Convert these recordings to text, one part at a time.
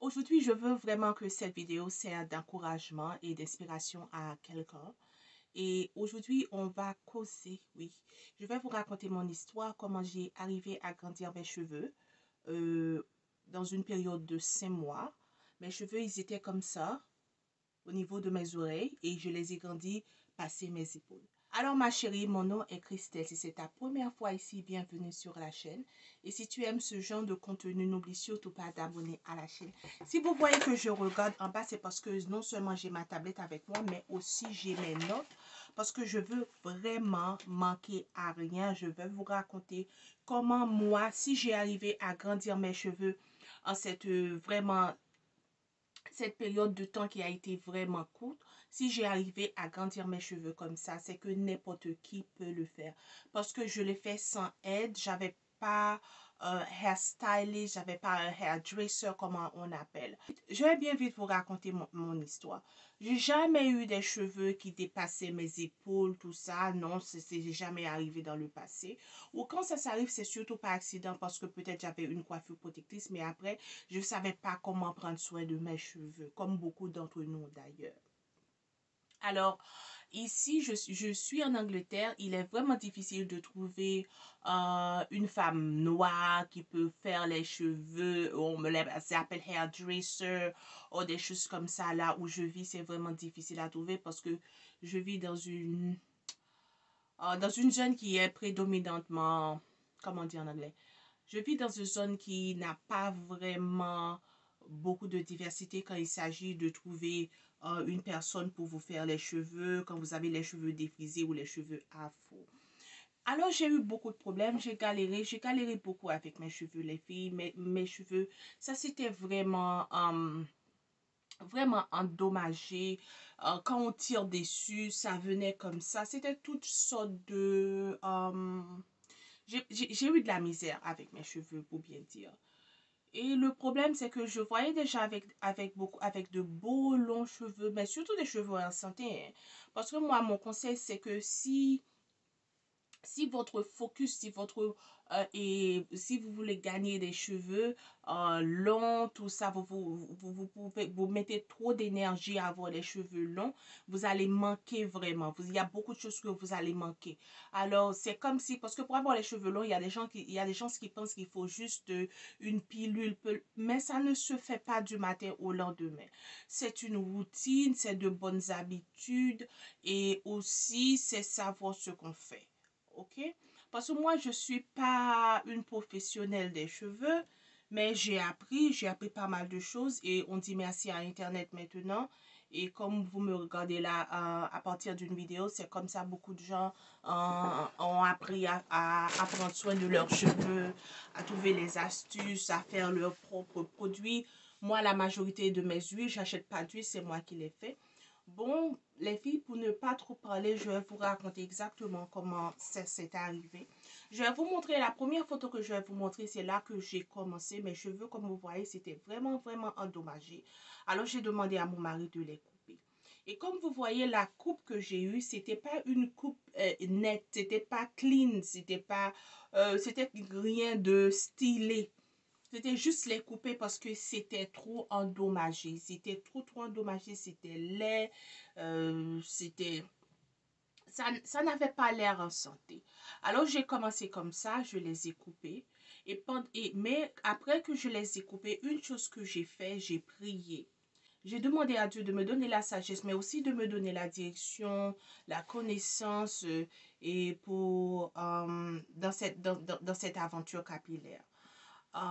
Aujourd'hui, je veux vraiment que cette vidéo serve d'encouragement et d'inspiration à quelqu'un. Et aujourd'hui, on va causer, oui. Je vais vous raconter mon histoire, comment j'ai arrivé à grandir mes cheveux euh, dans une période de 5 mois. Mes cheveux, ils étaient comme ça au niveau de mes oreilles et je les ai grandis passer mes épaules. Alors ma chérie, mon nom est Christelle. Si c'est ta première fois ici, bienvenue sur la chaîne. Et si tu aimes ce genre de contenu, n'oublie surtout pas d'abonner à la chaîne. Si vous voyez que je regarde en bas, c'est parce que non seulement j'ai ma tablette avec moi, mais aussi j'ai mes notes. Parce que je veux vraiment manquer à rien. Je vais vous raconter comment moi, si j'ai arrivé à grandir mes cheveux en cette période de temps qui a été vraiment courte, si j'ai arrivé à grandir mes cheveux comme ça, c'est que n'importe qui peut le faire. Parce que je l'ai fait sans aide, j'avais pas un hairstylist, j'avais pas un hairdresser, comment on appelle. Je vais bien vite vous raconter mon histoire. J'ai jamais eu des cheveux qui dépassaient mes épaules, tout ça. Non, c'est jamais arrivé dans le passé. Ou quand ça s'arrive, c'est surtout par accident parce que peut-être j'avais une coiffure protectrice, mais après, je ne savais pas comment prendre soin de mes cheveux, comme beaucoup d'entre nous d'ailleurs. Alors, ici, je suis en Angleterre. Il est vraiment difficile de trouver une femme noire qui peut faire les cheveux. On me appelle hairdresser ou des choses comme ça. Là où je vis, c'est vraiment difficile à trouver parce que je vis dans une zone qui est prédominantement, comment dire en anglais? Je vis dans une zone qui n'a pas vraiment beaucoup de diversité quand il s'agit de trouver une personne pour vous faire les cheveux, quand vous avez les cheveux défrisés ou les cheveux afro. Alors j'ai eu beaucoup de problèmes, j'ai galéré beaucoup avec mes cheveux, les filles, mes cheveux, ça c'était vraiment endommagé. Quand on tire dessus, ça venait comme ça. C'était toutes sortes de... j'ai eu de la misère avec mes cheveux, pour bien dire. Et le problème, c'est que je voyais déjà avec de beaux longs cheveux, mais surtout des cheveux en santé, hein. Parce que moi, mon conseil, c'est que si votre focus, si vous voulez gagner des cheveux longs, tout ça, vous mettez trop d'énergie à avoir les cheveux longs, vous allez manquer vraiment. Il y a beaucoup de choses que vous allez manquer. Alors, c'est comme si, parce que pour avoir les cheveux longs, il y a des gens qui pensent qu'il faut juste une pilule, mais ça ne se fait pas du matin au lendemain. C'est une routine, c'est de bonnes habitudes et aussi, c'est savoir ce qu'on fait. OK? Parce que moi, je ne suis pas une professionnelle des cheveux, mais j'ai appris pas mal de choses et on dit merci à Internet maintenant. Et comme vous me regardez là à partir d'une vidéo, c'est comme ça beaucoup de gens ont appris à prendre soin de leurs cheveux, à trouver les astuces, à faire leurs propres produits. Moi, la majorité de mes huiles, j'achète pas d'huile, c'est moi qui les fais. Bon, les filles, pour ne pas trop parler, je vais vous raconter exactement comment ça s'est arrivé. Je vais vous montrer, la première photo que je vais vous montrer, c'est là que j'ai commencé. Mes cheveux, comme vous voyez, c'était vraiment endommagé. Alors, j'ai demandé à mon mari de les couper. Et comme vous voyez, la coupe que j'ai eue, c'était pas une coupe nette, c'était pas clean, c'était rien de stylé. C'était juste les couper parce que c'était trop endommagé. C'était trop endommagé. C'était laid. C'était... Ça n'avait pas l'air en santé. Alors, j'ai commencé comme ça. Je les ai coupés. Mais après que je les ai coupés, une chose que j'ai fait, j'ai prié. J'ai demandé à Dieu de me donner la sagesse, mais aussi de me donner la direction, la connaissance et dans cette aventure capillaire.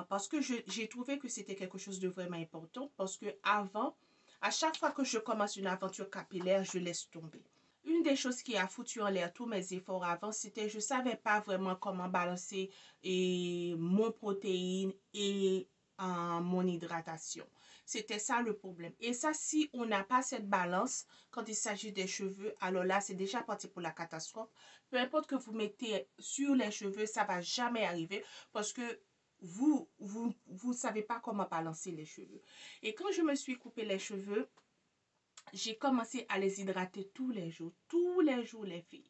Parce que j'ai trouvé que c'était quelque chose de vraiment important parce que avant, à chaque fois que je commence une aventure capillaire, je laisse tomber. Une des choses qui a foutu en l'air tous mes efforts avant, c'était je ne savais pas vraiment comment balancer mon protéine et mon hydratation. C'était ça le problème. Et ça, si on n'a pas cette balance quand il s'agit des cheveux, alors là, c'est déjà parti pour la catastrophe. Peu importe que vous mettez sur les cheveux, ça ne va jamais arriver parce que vous savez pas comment balancer les cheveux. Et quand je me suis coupé les cheveux, j'ai commencé à les hydrater tous les jours les filles.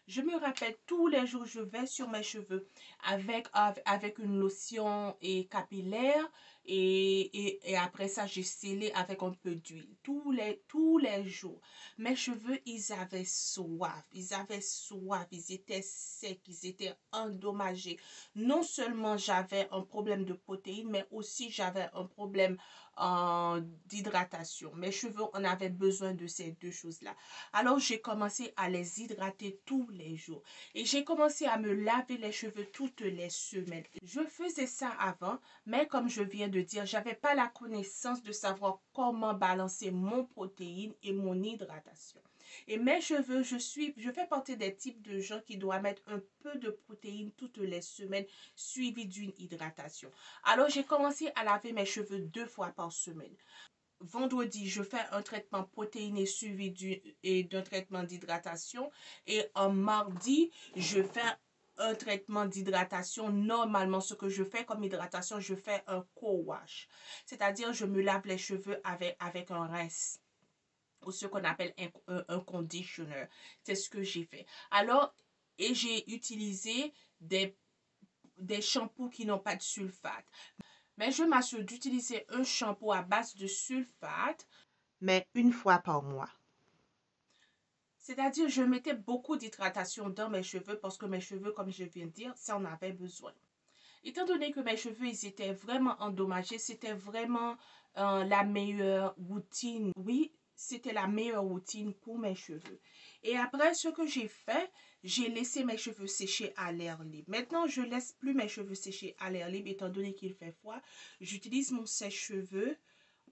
Je me rappelle tous les jours, je vais sur mes cheveux avec une lotion et capillaire Et après ça, j'ai scellé avec un peu d'huile tous les jours. Mes cheveux, ils avaient soif. Ils étaient secs, ils étaient endommagés. Non seulement j'avais un problème de protéines, mais aussi j'avais un problème d'hydratation. Mes cheveux en avaient besoin de ces deux choses-là. Alors, j'ai commencé à les hydrater tous les jours. Et j'ai commencé à me laver les cheveux toutes les semaines. Je faisais ça avant, mais comme je viens de dire, j'avais pas la connaissance de savoir comment balancer mon protéine et mon hydratation. Et mes cheveux, je fais partie des types de gens qui doivent mettre un peu de protéines toutes les semaines, suivi d'une hydratation. Alors, j'ai commencé à laver mes cheveux 2 fois par semaine. Vendredi, je fais un traitement protéiné suivi d'un traitement d'hydratation. Et en mardi, je fais un traitement d'hydratation. Normalement, ce que je fais comme hydratation, je fais un co-wash. C'est-à-dire, je me lave les cheveux avec un rince ou ce qu'on appelle un conditioner. C'est ce que j'ai fait. Alors, et j'ai utilisé des shampoings qui n'ont pas de sulfate. Mais je m'assure d'utiliser un shampoing à base de sulfate, mais une fois par mois. C'est-à-dire, je mettais beaucoup d'hydratation dans mes cheveux parce que mes cheveux, comme je viens de dire, ça en avait besoin. Étant donné que mes cheveux, ils étaient vraiment endommagés, c'était vraiment la meilleure routine. Oui, c'était la meilleure routine pour mes cheveux. Et après, ce que j'ai fait, j'ai laissé mes cheveux sécher à l'air libre. Maintenant, je ne laisse plus mes cheveux sécher à l'air libre, étant donné qu'il fait froid. J'utilise mon sèche-cheveux,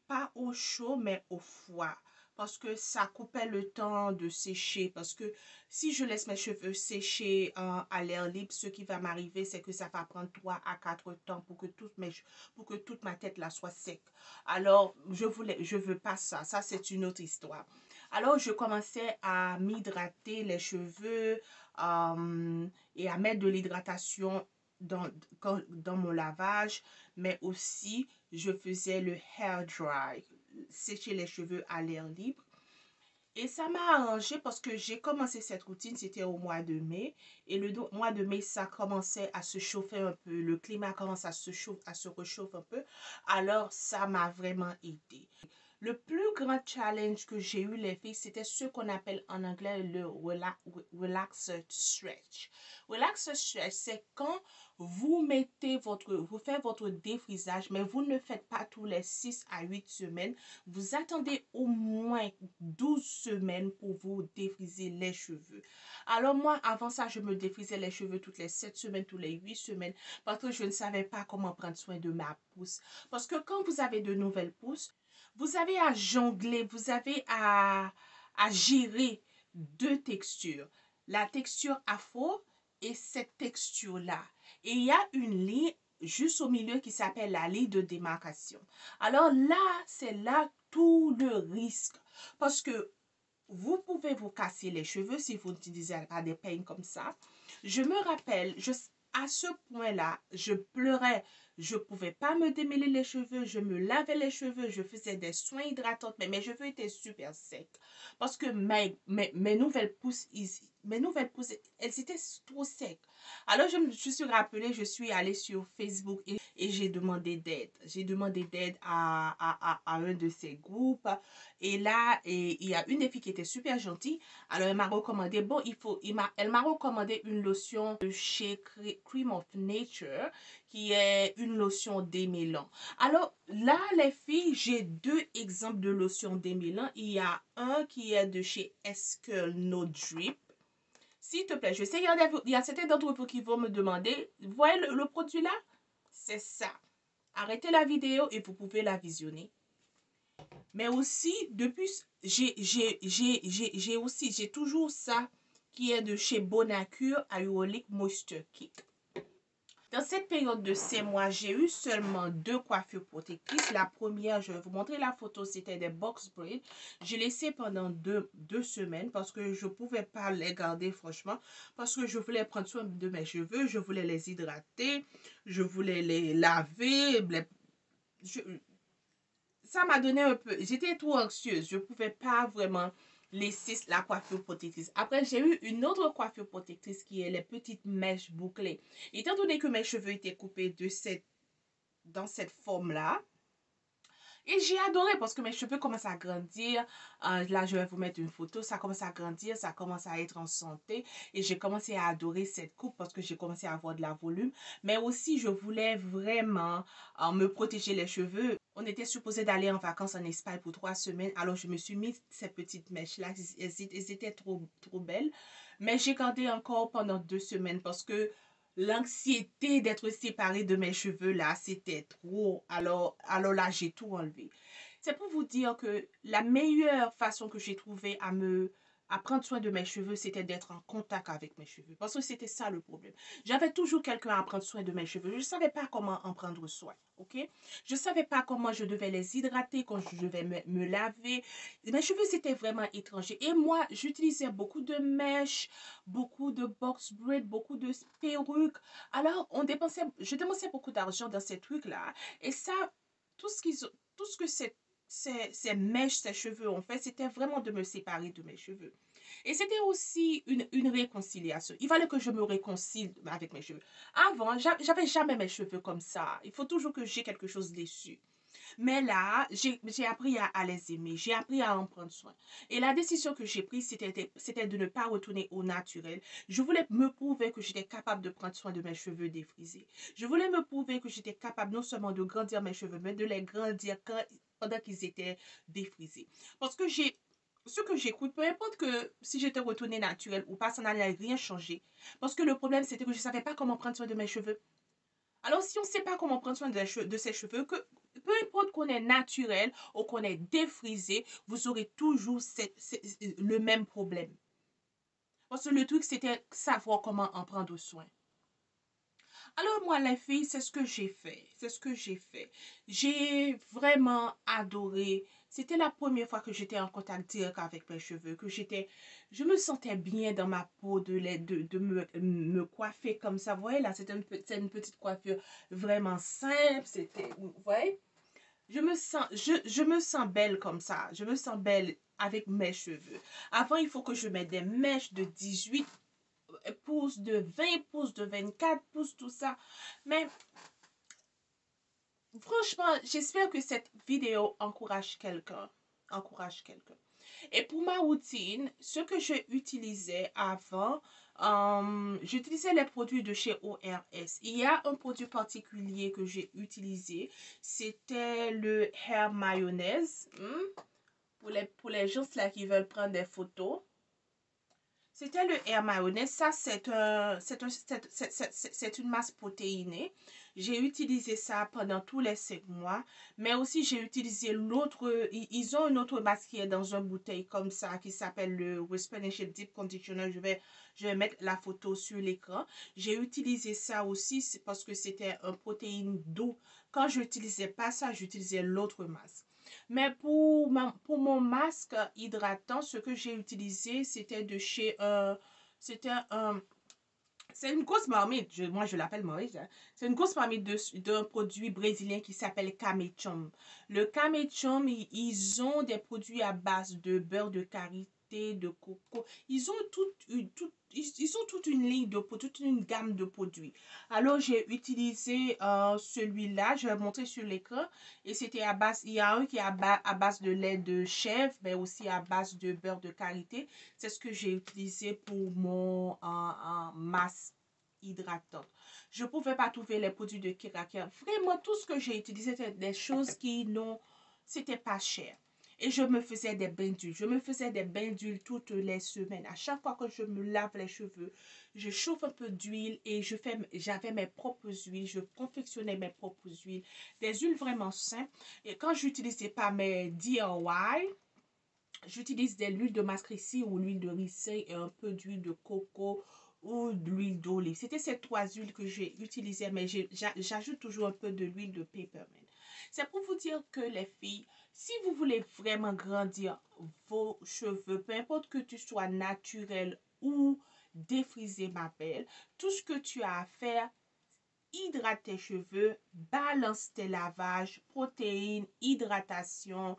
pas au chaud, mais au froid. Parce que ça coupait le temps de sécher. Parce que si je laisse mes cheveux sécher à l'air libre, ce qui va m'arriver, c'est que ça va prendre 3 à 4 temps pour que toute ma tête là soit sec. Alors, je veux pas ça. Ça, c'est une autre histoire. Alors, je commençais à m'hydrater les cheveux et à mettre de l'hydratation dans mon lavage, mais aussi je faisais le hair dry, sécher les cheveux à l'air libre. Et ça m'a arrangé parce que j'ai commencé cette routine, c'était au mois de mai. Et le mois de mai, ça commençait à se chauffer un peu. Le climat commence à se réchauffer un peu. Alors, ça m'a vraiment aidé. Le plus grand challenge que j'ai eu, les filles, c'était ce qu'on appelle en anglais le relax stretch. Relax stretch, c'est quand vous faites votre défrisage, mais vous ne le faites pas tous les 6 à 8 semaines. Vous attendez au moins 12 semaines pour vous défriser les cheveux. Alors moi, avant ça, je me défrisais les cheveux toutes les 7 semaines, toutes les 8 semaines, parce que je ne savais pas comment prendre soin de ma pousse. Parce que quand vous avez de nouvelles pousses, vous avez à jongler, vous avez à gérer deux textures. La texture afro et cette texture-là. Et il y a une ligne juste au milieu qui s'appelle la ligne de démarcation. Alors là, c'est là tout le risque. Parce que vous pouvez vous casser les cheveux si vous n'utilisez pas des peignes comme ça. Je me rappelle, à ce point-là, je pleurais. Je ne pouvais pas me démêler les cheveux. Je me lavais les cheveux. Je faisais des soins hydratants. Mais mes cheveux étaient super secs. Parce que mes nouvelles pousses, elles étaient trop secs. Alors, je me suis rappelée, je suis allée sur Facebook et j'ai demandé d'aide. J'ai demandé d'aide à un de ces groupes. Et là, il y a une des filles qui était super gentille. Alors, elle m'a recommandé, elle m'a recommandé une lotion de chez Cream of Nature, qui est une lotion démêlant. Alors, là, les filles, j'ai 2 exemples de lotions démêlant. Il y a un qui est de chez Eskel No Drip. S'il te plaît, je sais qu'il y a certains d'entre vous qui vont me demander, vous voyez le produit là? C'est ça. Arrêtez la vidéo et vous pouvez la visionner. Mais aussi, depuis, j'ai toujours ça qui est de chez Bonacure Hyaluronic Moisture Kit. Dans cette période de 6 mois, j'ai eu seulement 2 coiffures protectrices. La première, je vais vous montrer la photo, c'était des box braids. J'ai laissé pendant 2 semaines parce que je ne pouvais pas les garder franchement. Parce que je voulais prendre soin de mes cheveux, je voulais les hydrater, je voulais les laver. Ça m'a donné un peu, j'étais trop anxieuse, je ne pouvais pas vraiment laisser la coiffure protectrice. Après, j'ai eu une autre coiffure protectrice qui est les petites mèches bouclées. Étant donné que mes cheveux étaient coupés de cette dans cette forme-là. Et j'ai adoré parce que mes cheveux commencent à grandir. Là, je vais vous mettre une photo. Ça commence à grandir, ça commence à être en santé. Et j'ai commencé à adorer cette coupe parce que j'ai commencé à avoir de la volume. Mais aussi, je voulais vraiment me protéger les cheveux. On était supposé d'aller en vacances en Espagne pour 3 semaines. Alors, je me suis mis ces petites mèches-là. Elles étaient trop belles. Mais j'ai gardé encore pendant 2 semaines parce que l'anxiété d'être séparée de mes cheveux là, c'était trop. Alors là, j'ai tout enlevé. C'est pour vous dire que la meilleure façon que j'ai trouvé à prendre soin de mes cheveux, c'était d'être en contact avec mes cheveux. Parce que c'était ça le problème. J'avais toujours quelqu'un à prendre soin de mes cheveux. Je ne savais pas comment en prendre soin. OK? Je ne savais pas comment je devais les hydrater, quand je devais me laver. Mes cheveux, c'était vraiment étranger. Et moi, j'utilisais beaucoup de mèches, beaucoup de box braids, beaucoup de perruques. Alors, je dépensais beaucoup d'argent dans ces trucs-là. Et ça, tout ce que ces mèches, ces cheveux ont fait, c'était vraiment de me séparer de mes cheveux. Et c'était aussi une réconciliation. Il fallait que je me réconcilie avec mes cheveux. Avant, j'avais jamais mes cheveux comme ça. Il faut toujours que j'ai quelque chose dessus. Mais là, j'ai appris à les aimer, j'ai appris à en prendre soin. Et la décision que j'ai prise, c'était de ne pas retourner au naturel. Je voulais me prouver que j'étais capable de prendre soin de mes cheveux défrisés. Je voulais me prouver que j'étais capable non seulement de grandir mes cheveux, mais de les grandir pendant qu'ils étaient défrisés. Parce que ce que j'écoute, peu importe que si j'étais retournée naturelle ou pas, ça n'allait rien changer. Parce que le problème, c'était que je ne savais pas comment prendre soin de mes cheveux. Alors, si on ne sait pas comment prendre soin de ses cheveux, peu importe qu'on est naturel ou qu'on est défrisé, vous aurez toujours le même problème. Parce que le truc, c'était savoir comment en prendre soin. Alors moi, les filles, c'est ce que j'ai fait. C'est ce que j'ai fait. J'ai vraiment adoré. C'était la première fois que j'étais en contact direct avec mes cheveux, je me sentais bien dans ma peau de me coiffer comme ça. Vous voyez là, c'est une petite coiffure vraiment simple. Vous voyez, je me sens belle comme ça. Je me sens belle avec mes cheveux. Avant, il faut que je mette des mèches de 18 pouces, de 20 pouces, de 24 pouces, tout ça. Mais franchement, j'espère que cette vidéo encourage quelqu'un. Encourage quelqu'un. Et pour ma routine, ce que j'ai utilisé avant, j'utilisais les produits de chez ORS. Il y a un produit particulier que j'ai utilisé. C'était le Hair Mayonnaise. Pour les gens là qui veulent prendre des photos. C'était le Hair Mayonnaise. Ça, c'est une masse protéinée. J'ai utilisé ça pendant tous les 5 mois. Mais aussi, j'ai utilisé l'autre. Ils ont une autre masse qui est dans une bouteille comme ça, qui s'appelle le Respiration Deep Conditioner. Je vais mettre la photo sur l'écran. J'ai utilisé ça aussi parce que c'était un protéine d'eau. Quand je n'utilisais pas ça, j'utilisais l'autre masse. Mais pour mon masque hydratant, ce que j'ai utilisé, c'était de chez c'était un, c'est une grosse marmite, moi je l'appelle marmite, hein. C'est une grosse marmite d'un produit brésilien qui s'appelle Camechum. Le Camechum, ils ont des produits à base de beurre de karité, de coco. Ils ont ils ont toute une ligne toute une gamme de produits. Alors j'ai utilisé celui-là, je vais montrer sur l'écran. Et c'était il y a un qui est à base de lait de chèvre, mais aussi à base de beurre de karité. C'est ce que j'ai utilisé pour mon masse hydratante. Je ne pouvais pas trouver les produits de Kirakia. Vraiment, tout ce que j'ai utilisé, c'était des choses c'était pas cher. Et je me faisais des bains d'huile. Je me faisais des bains d'huile toutes les semaines. À chaque fois que je me lave les cheveux, je chauffe un peu d'huile et j'avais mes propres huiles. Je confectionnais mes propres huiles. Des huiles vraiment simples. Et quand j'utilisais pas mes DIY, j'utilise de l'huile de mascrici ou l'huile de ricin et un peu d'huile de coco ou de l'huile d'olive. C'était ces 3 huiles que j'ai utilisées, mais j'ajoute toujours un peu de l'huile de peppermint. C'est pour vous dire que les filles, si vous voulez vraiment grandir vos cheveux, peu importe que tu sois naturel ou défrisé, ma belle, tout ce que tu as à faire, hydrate tes cheveux, balance tes lavages, protéines, hydratation,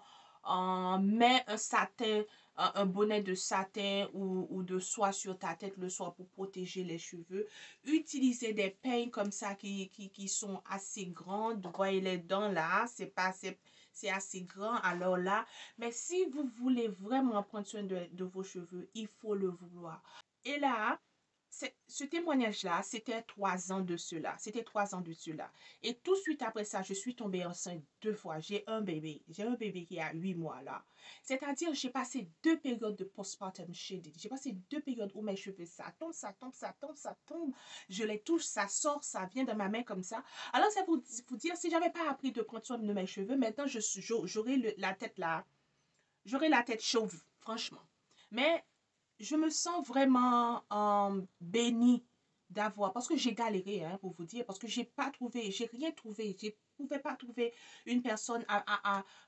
mets un satin, un bonnet de satin ou de soie sur ta tête le soir pour protéger les cheveux. Utilisez des peignes comme ça qui sont assez grandes. Vous voyez les dents là, c'est assez grand. Alors là, mais si vous voulez vraiment prendre soin de vos cheveux, il faut le vouloir. Et là, ce témoignage-là, c'était 3 ans de cela. C'était 3 ans de cela. Et tout de suite après ça, je suis tombée enceinte 2 fois. J'ai un bébé. J'ai un bébé qui a 8 mois là. C'est-à-dire, j'ai passé 2 périodes de postpartum shedding. J'ai passé 2 périodes où mes cheveux, ça tombe, ça tombe, ça tombe, ça tombe. Je les touche, ça sort, ça vient de ma main comme ça. Alors, ça vous dire, si j'avais pas appris de prendre soin de mes cheveux, maintenant, j'aurais la tête là. J'aurais la tête chauve, franchement. Mais je me sens vraiment bénie d'avoir, parce que j'ai galéré, hein, pour vous dire, parce que j'ai pas trouvé, j'ai rien trouvé, je pouvais pas trouver une personne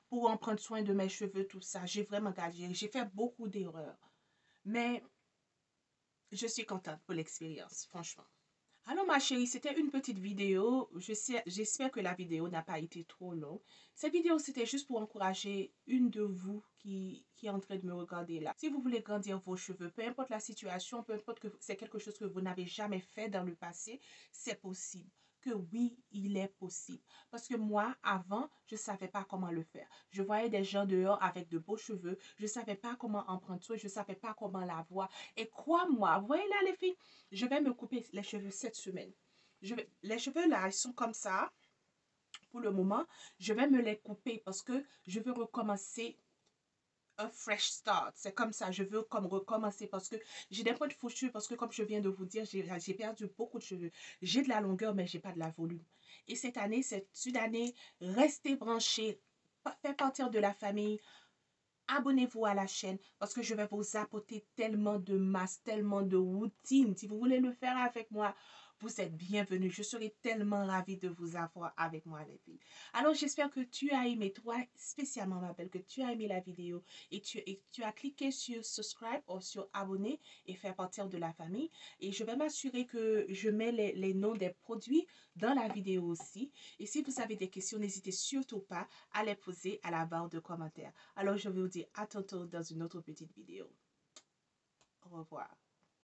pour en prendre soin de mes cheveux, tout ça. J'ai vraiment galéré, j'ai fait beaucoup d'erreurs, mais je suis contente pour l'expérience, franchement. Alors ma chérie, c'était une petite vidéo. J'espère que la vidéo n'a pas été trop longue. Cette vidéo, c'était juste pour encourager une de vous qui est en train de me regarder là. Si vous voulez grandir vos cheveux, peu importe la situation, peu importe que c'est quelque chose que vous n'avez jamais fait dans le passé, c'est possible. Que oui, il est possible. Parce que moi, avant, je ne savais pas comment le faire. Je voyais des gens dehors avec de beaux cheveux. Je ne savais pas comment en prendre soin. Je ne savais pas comment l'avoir. Et crois-moi, vous voyez là les filles, je vais me couper les cheveux cette semaine. Les cheveux là, ils sont comme ça. Pour le moment, je vais me les couper parce que je veux recommencer un fresh start. C'est comme ça, je veux comme recommencer parce que j'ai des points de fouture, parce que comme je viens de vous dire, j'ai perdu beaucoup de cheveux. J'ai de la longueur, mais j'ai pas de la volume. Et cette année, c'est une année, restez branchés, faites partir de la famille. Abonnez-vous à la chaîne parce que je vais vous apporter tellement de masse, tellement de routine. Si vous voulez le faire avec moi, vous êtes bienvenus. Je serai tellement ravie de vous avoir avec moi, les filles. Alors, j'espère que tu as aimé, toi spécialement, ma belle, que tu as aimé la vidéo et tu as cliqué sur subscribe ou sur abonner et faire partir de la famille. Et je vais m'assurer que je mets les noms des produits dans la vidéo aussi. Et si vous avez des questions, n'hésitez surtout pas à les poser à la barre de commentaires. Alors, je vous dis à tantôt dans une autre petite vidéo. Au revoir.